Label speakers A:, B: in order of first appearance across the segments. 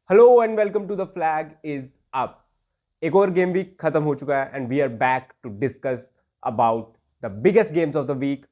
A: Hello and welcome to the flag is up. एक और game week खत्म हो चुका है and we are back to discuss about the biggest games of the week.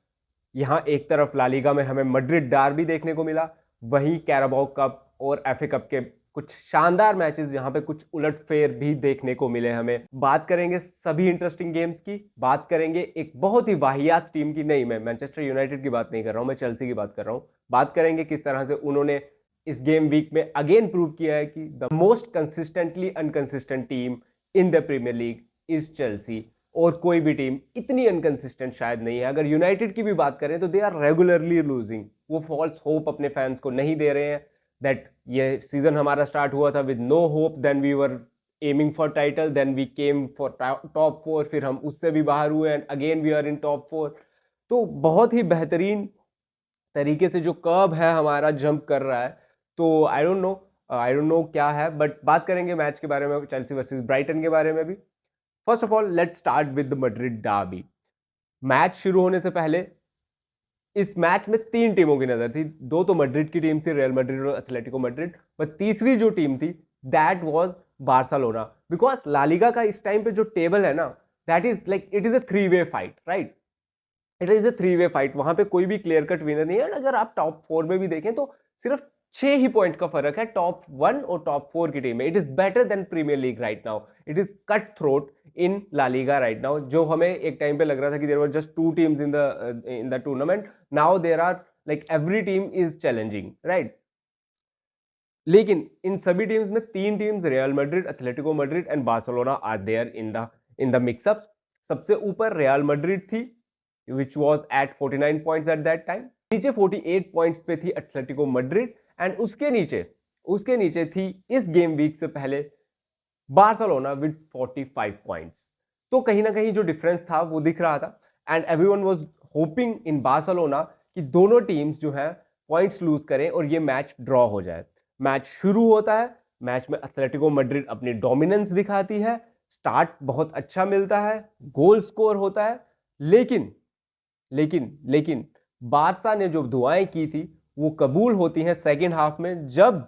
A: यहां एक तरफ ला लीगा में हमें मैड्रिड डार्बी देखने को मिला, वहीं कैराबाओ कप और एफए कप के कुछ शानदार मैचेस, यहां पे कुछ उलटफेर भी देखने को मिले। हमें बात करेंगे सभी इंटरेस्टिंग गेम्स की, बात करेंगे एक बहुत ही वाहियात टीम की। नहीं, मैं मैनचेस्टर यूनाइटेड की बात नहीं कर रहा हूं, मैं चेल्सी की बात कर रहा हूं। बात करेंगे किस तरह से उन्होंने इस गेम वीक में अगेन प्रूव किया है कि the most consistently inconsistent team in the Premier League is Chelsea. और कोई भी टीम इतनी अनकंसिस्टेंट शायद नहीं है। अगर यूनाइटेड की भी बात करें तो दे आर रेगुलरली लूजिंग। वो फॉल्स होप अपने फैंस को नहीं दे रहे हैं दैट ये सीजन हमारा स्टार्ट हुआ था with no hope, then we were aiming for title, then we came for top four, फिर हम उससे भी बाहर हुए and again we are in top four. तो बहुत ही बेहतरीन तरीके से जो कर्व है हमारा जंप कर रहा है। तो आई डोंट नो क्या है, बट बात करेंगे मैच के बारे में, चेल्सी वर्सेस ब्राइटन के बारे में भी। First of all let's start with the Madrid Derby. Match शुरू होने से पहले इस मैच में तीन टीमों की नजर थी। दो तो मैड्रिड की टीम थी, रियल मैड्रिड और एथलेटिको मैड्रिड, पर तीसरी जो टीम थी that was Barcelona. Because La Liga का इस टाइम पे जो टेबल है ना, that is like it is a three way fight, right? It is a three way fight. वहां पे कोई भी क्लियर कट विनर नहीं है। अगर आप टॉप फोर में भी देखें तो सिर्फ 6 ही पॉइंट का फर्क है टॉप वन और टॉप फोर की टीम में। It is better than premier league right now. It is cut throat in La Liga right now. जो हमें एक टाइम पे लग रहा था कि there were just two teams in the tournament, now there are like every team is challenging, right? लेकिन इन सभी टीम्स में तीन teams, Real Madrid, Atletico Madrid and Barcelona, are there in the mixup. सबसे ऊपर रियल मैड्रिड थी which was at 49 points at that time। नीचे 48 points पे थी एथलेटिको मैड्रिड एंड उसके नीचे थी इस गेम वीक से पहले बार्सिलोना विद 45 पॉइंट्स। तो कहीं ना कहीं जो डिफरेंस था वो दिख रहा था and everyone was hopping in Barcelona कि दोनों टीम्स जो है पॉइंट्स लूज करें और ये मैच ड्रॉ हो जाए। मैच शुरू होता है, मैच में एथलेटिको मैड्रिड अपनी डोमिनेंस दिखाती है, स्टार्ट बहुत अच्छा मिलता है, गोल स्कोर होता है। लेकिन लेकिन बारसा ने जो दुआएं की थी वो कबूल होती हैं सेकेंड हाफ में, जब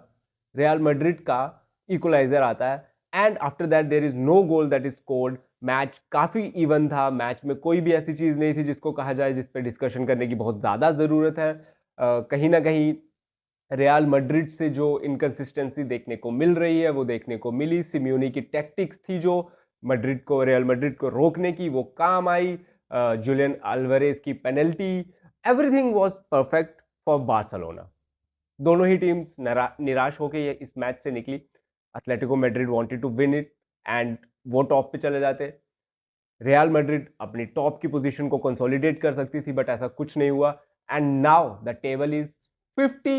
A: रियल मैड्रिड का इक्वलाइजर आता है and after that there is no goal that is scored. Match काफी इवन था, मैच में कोई भी ऐसी चीज नहीं थी जिसको कहा जाए जिस पे डिस्कशन करने की बहुत ज्यादा जरूरत है। कहीं ना कहीं रियल मैड्रिड से जो इनकंसिस्टेंसी देखने को मिल रही है वो देखने को मिली। सिम्योनी की टैक्टिक्स थी जो रियल मैड्रिड को रोकने की, वो काम आई। जुलियन अल्वारेज की penalty, everything was perfect for Barcelona. दोनों ही टीम्स निराश होकर इस मैच से निकली। Atletico Madrid wanted to win it and वो टॉप पे चले जाते। रियल मैड्रिड अपनी टॉप की पोजीशन को कंसोलिडेट कर सकती थी, बट ऐसा कुछ नहीं हुआ। And now the table is 50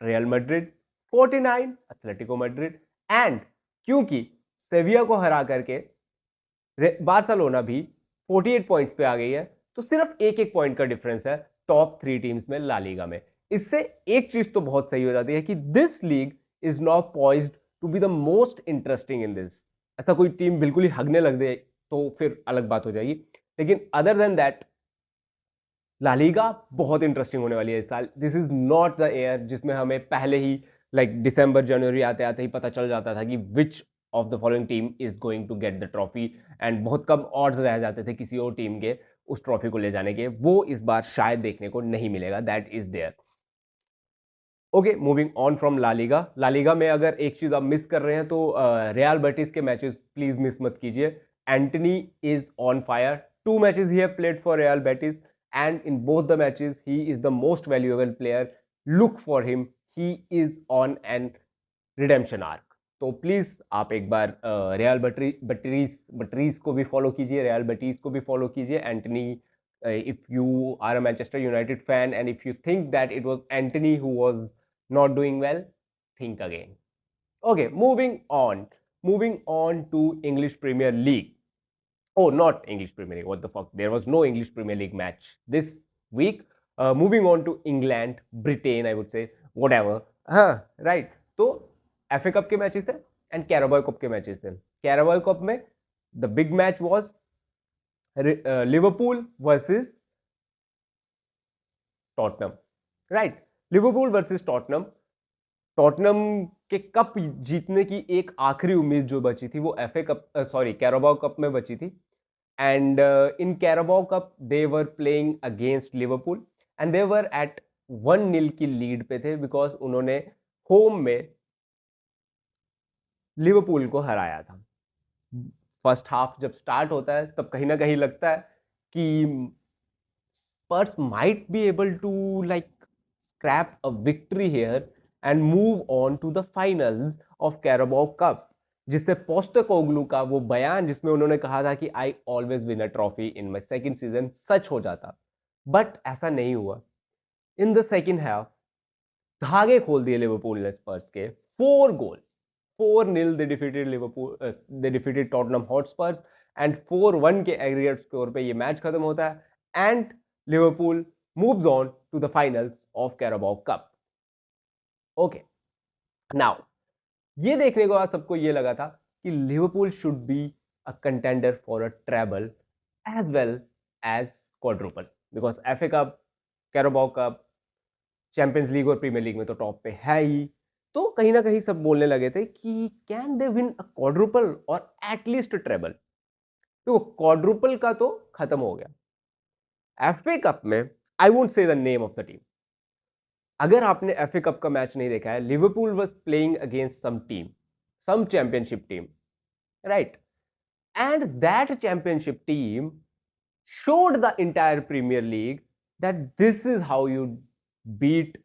A: Real Madrid, 49 Atletico Madrid. And क्योंकि सेविया को हरा करके बार्सिलोना भी 48 पॉइंट्स पे आ गई है, तो सिर्फ एक एक पॉइंट का डिफरेंस है टॉप थ्री टीम्स में ला लीगा में। इससे एक चीज तो बहुत सही हो जाती है कि this league is now poised to be the most interesting in this. ऐसा कोई टीम बिल्कुल ही हगने लग दे तो फिर अलग बात हो जाएगी, लेकिन other than that La Liga बहुत इंटरेस्टिंग होने वाली है इस साल। This is not the year जिसमें हमें पहले ही लाइक दिसंबर जनवरी आते आते ही पता चल जाता था कि which of the following team is going to get the trophy, and बहुत कम ऑड्स रह जाते थे किसी और टीम के उस ट्रॉफी को ले जाने के। वो इस बार शायद देखने को नहीं मिलेगा, that is there. Okay, moving on from La Liga में अगर एक चीज आप मिस कर रहे हैं तो रियल बेटिस के मैचेस प्लीज मिस मत कीजिए। Antony is on fire. Two matches he have played for real Betis and in both the matches he is the most valuable player. Look for him, he is on an redemption arc. तो please आप एक बार real बटरीज को भी follow कीजिए, real Betis को भी follow कीजिए। Antony, if you are a Manchester United fan and if you think that it was Anthony who was not doing well, think again. Okay, moving on to English Premier League. Oh, not English Premier League, what the fuck, there was no English Premier League match this week. Moving on to England, Britain, I would say, whatever. हाँ, right. तो FA cup के matches थे and Carabao cup के matches थे। Carabao cup में the big match was Liverpool versus Tottenham, right? Liverpool versus Tottenham. Tottenham के cup जीतने की एक आखिरी उम्मीद जो बची थी वो FA cup, sorry, Carabao cup में बची थी। And in Carabao cup they were playing against Liverpool and they were at 1-0 की लीड पे थे बिकॉज उन्होंने होम में लिवरपूल को हराया था। फर्स्ट हाफ जब स्टार्ट होता है तब कहीं ना कहीं लगता है कि Spurs might be able to like scrap a victory here and move on to the finals of Carabao Cup, जिससे पोस्टेकोग्लू का वो बयान जिसमें उन्होंने कहा था कि I always win a trophy in my second season सच हो जाता। बट ऐसा नहीं हुआ। इन द सेकेंड हाफ धागे खोल दिए लिवरपूल ने स्पर्स के, 4 गोल, 4-0 they defeated Liverpool, they defeated Tottenham Hotspurs and 4-1 के एग्रीगेट स्कोर पे ये मैच खत्म होता है and Liverpool moves on to the finals of Carabao cup. Okay, now ये देखने के बाद सबको ये लगा था कि Liverpool should be a contender for a treble as well as quadruple, because FA cup, Carabao cup, champions league और प्रीमियर लीग में तो टॉप पे है ही। तो कहीं ना कहीं सब बोलने लगे थे कि can they win a quadruple और एटलीस्ट ट्रेबल। तो क्वाड्रुपल का तो खत्म हो गया। एफए कप में I won't say the name of the team. अगर आपने एफए कप का मैच नहीं देखा है, Liverpool was playing against some team, some championship team, right? And that championship team showed the entire Premier League that this is how you beat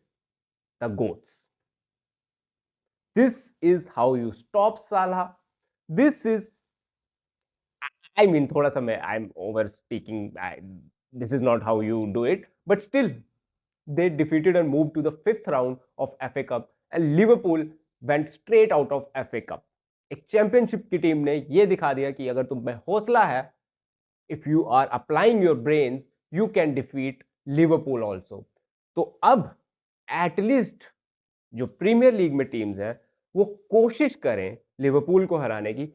A: the goats. This is how you stop Salah. This is, I mean, thoda sa I'm over speaking. This is not how you do it. But still, they defeated and moved to the 5th round of FA Cup, and Liverpool went straight out of FA Cup. एक championship की team ने ये दिखा दिया कि अगर तुम में हौसला है, if you are applying your brains, you can defeat Liverpool also. तो अब एटलीस्ट जो प्रीमियर लीग में टीम्स हैं वो कोशिश करें लिवरपूल को हराने की,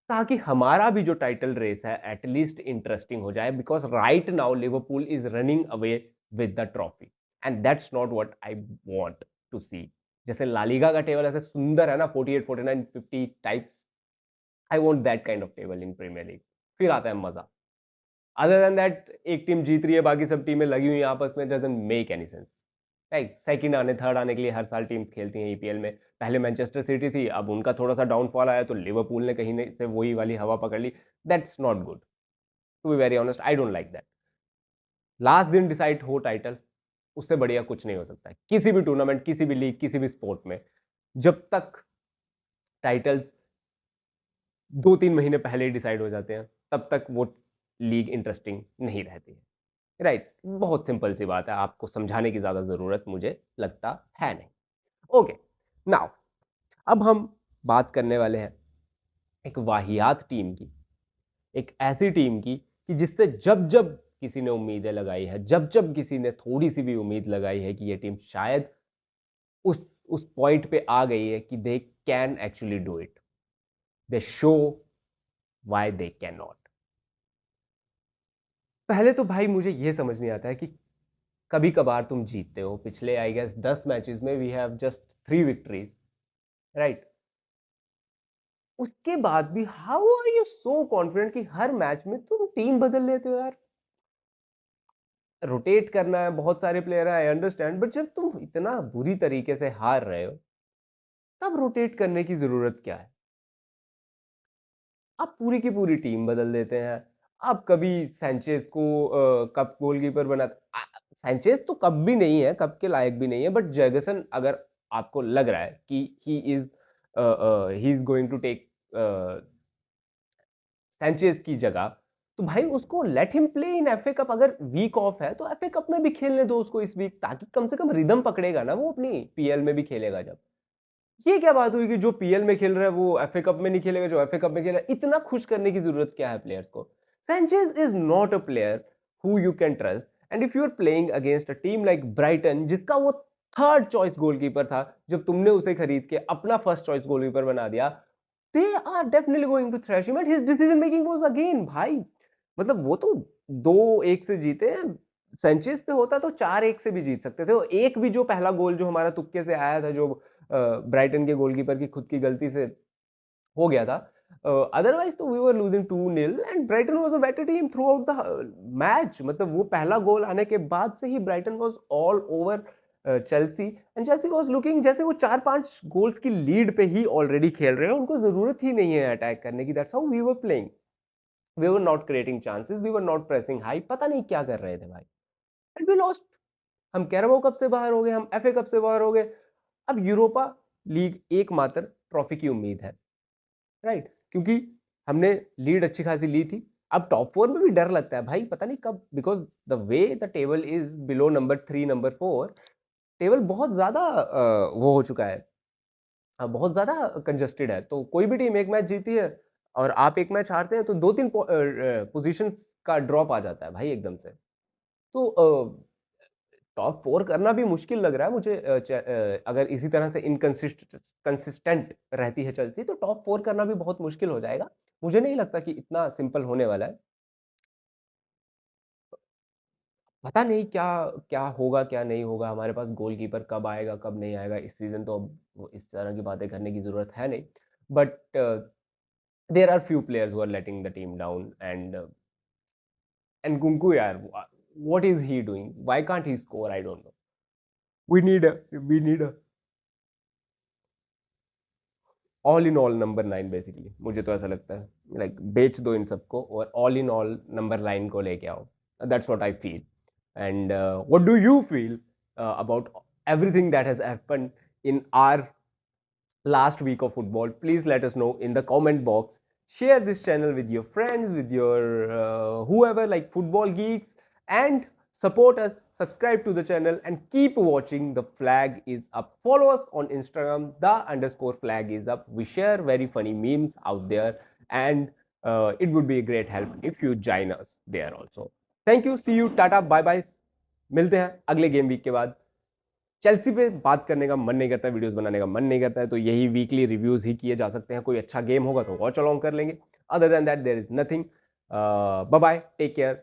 A: ताकि हमारा भी जो टाइटल रेस है एटलीस्ट इंटरेस्टिंग हो जाए, because right now Liverpool is running away with the trophy and that's not what I want to see. जैसे लालीगा का टेबल ऐसे सुंदर है ना, 48, 49, 50 types, I want that kind of table in premier league, फिर आता है मजा। अदर देन दैट एक टीम जीत रही है, बाकी सब टीमें लगी हुई हैं आपस में, doesn't make any sense, right? Second आने, थर्ड आने के लिए हर साल टीम्स खेलती हैं ईपीएल में। पहले मैनचेस्टर सिटी थी, अब उनका थोड़ा सा डाउनफॉल आया तो लिवरपूल ने कहीं से वही वाली हवा पकड़ ली। That's not good, to be very honest, I don't like that. Last दिन डिसाइड हो टाइटल, उससे बढ़िया कुछ नहीं हो सकता है किसी भी टूर्नामेंट, किसी भी लीग, किसी भी स्पोर्ट में। जब तक टाइटल्स 2-3 महीने पहले ही डिसाइड हो जाते हैं, तब तक वो लीग इंटरेस्टिंग नहीं रहती है, राइट? बहुत सिंपल सी बात है, आपको समझाने की ज्यादा जरूरत मुझे लगता है नहीं। ओके, नाउ अब हम बात करने वाले हैं एक वाहियात टीम की, एक ऐसी टीम की कि जिससे जब जब किसी ने उम्मीदें लगाई है, जब जब किसी ने थोड़ी सी भी उम्मीद लगाई है कि ये टीम शायद उस पॉइंट पे आ गई है कि they can actually do it, they show why they can not. पहले तो भाई मुझे ये समझ नहीं आता है कि कभी कभार तुम जीतते हो, पिछले आई गेस 10 मैचेस में we have just 3 victories, right? उसके बाद भी how are you so confident कि हर मैच में तुम टीम बदल लेते हो यार? रोटेट करना है, बहुत सारे प्लेयर है, आई अंडरस्टैंड, बट जब तुम इतना बुरी तरीके से हार रहे हो तब रोटेट करने की जरूरत क्या है? आप पूरी की पूरी टीम बदल देते हैं। आप कभी सैंचेज को कप गोलकीपर बना, सैंचेज तो कप भी नहीं है, कप के लायक भी नहीं है, बट जर्गसन अगर आपको लग रहा है कि he is going to take Sanchez की जगह, तो भाई उसको let him play in FA cup. अगर वीक ऑफ है तो एफए कप में भी खेलने दो उसको इस वीक, ताकि कम से कम रिदम पकड़ेगा ना, वो अपनी पीएल में भी खेलेगा जब। ये क्या बात हुई कि जो पीएल में खेल रहा है वो एफए कप में नहीं खेलेगा, जो एफए कप में खेल रहा है? इतना खुश करने की जरूरत क्या है प्लेयर्स को? Sanchez is not a player who you can trust, and if you are playing against a team like Brighton, जिसका वो थर्ड चॉइस गोलकीपर था, जब तुमने उसे खरीद के अपना फर्स्ट चॉइस गोलकीपर बना दिया, they are definitely going to thrash him and his decision making was again, भाई मतलब वो तो 2-1 से जीते हैं, सैंचेज पे होता तो 4-1 से भी जीत सकते थे। एक भी जो पहला गोल जो हमारा तुक्के से आया था, जो ब्राइटन के गोलकीपर की खुद की गलती से हो गया था। अदरवाइज तो we were losing 2-0 and Brighton was a better team throughout the match. मतलब वो पहला गोल आने के बाद से ही Brighton was all over Chelsea and Chelsea was looking जैसे वो 4-5 गोल्स की लीड पे ही ऑलरेडी खेल रहे हैं, उनको जरूरत ही नहीं है अटैक करने की। That's how we were playing, we were not creating chances, we were not pressing high, पता नहीं क्या कर रहे थे भाई, एंड वी लॉस्ट। हम कैराबो कप से बाहर हो गए, हम एफए कप से बाहर हो गए, अब यूरोपा लीग एकमात्र ट्रॉफी की उम्मीद है, राइट? क्योंकि हमने लीड अच्छी खासी ली थी। अब टॉप 4 में भी डर लगता है भाई, पता नहीं कब, because the way the table is below number 3, number 4, table बहुत ज़्यादा वो हो चुका है, बहुत ज़्यादा कंजेस्टेड है। तो कोई भी टीम 1 मैच जीती है और आप 1 मैच हारते हैं तो 2-3 पोज़ीशंस का ड्रॉप आ जाता है भाई एकदम से। तो टॉप 4 करना भी मुश्किल लग रहा है मुझे, अगर इसी तरह से कंसिस्टेंट रहती है चेल्सी तो टॉप 4 करना भी बहुत मुश्किल हो जाएगा। मुझे नहीं लगता कि इतना सिंपल होने वाला है। पता नहीं क्या क्या होगा, क्या नहीं होगा, हमारे पास गोलकीपर कब आएगा, कब नहीं आएगा, इस सीज़न तो अब वो इस तरह की बातें करने की ज़रूरत है नहीं। But there are few players who are letting the team down and Nkunku यार, what is he doing? Why can't he score? I don't know. We need a all in all number 9 basically, मुझे तो ऐसा लगता है। Like बेच दो इन सबको और ऑल इन ऑल नंबर 9 को लेके आओ। That's what I feel. And what do you feel about everything that has happened in our last week of football? Please let us know in the comment box. Share this channel with your friends, with your whoever like football geeks, and support us. Subscribe to the channel and keep watching. The flag is up. Follow us on Instagram. The_flag is up. We share very funny memes out there, and it would be a great help if you join us there also. Thank you. See you. Tata. Bye bye. मिलते हैं अगले game week के बाद। Chelsea पे बात करने का मन नहीं करता है, वीडियोस बनाने का मन नहीं करता है, तो यही वीकली रिव्यूज ही किए जा सकते हैं। कोई अच्छा गेम होगा तो वॉच अलोंग कर लेंगे। Other than that there is nothing. Bye bye, take care,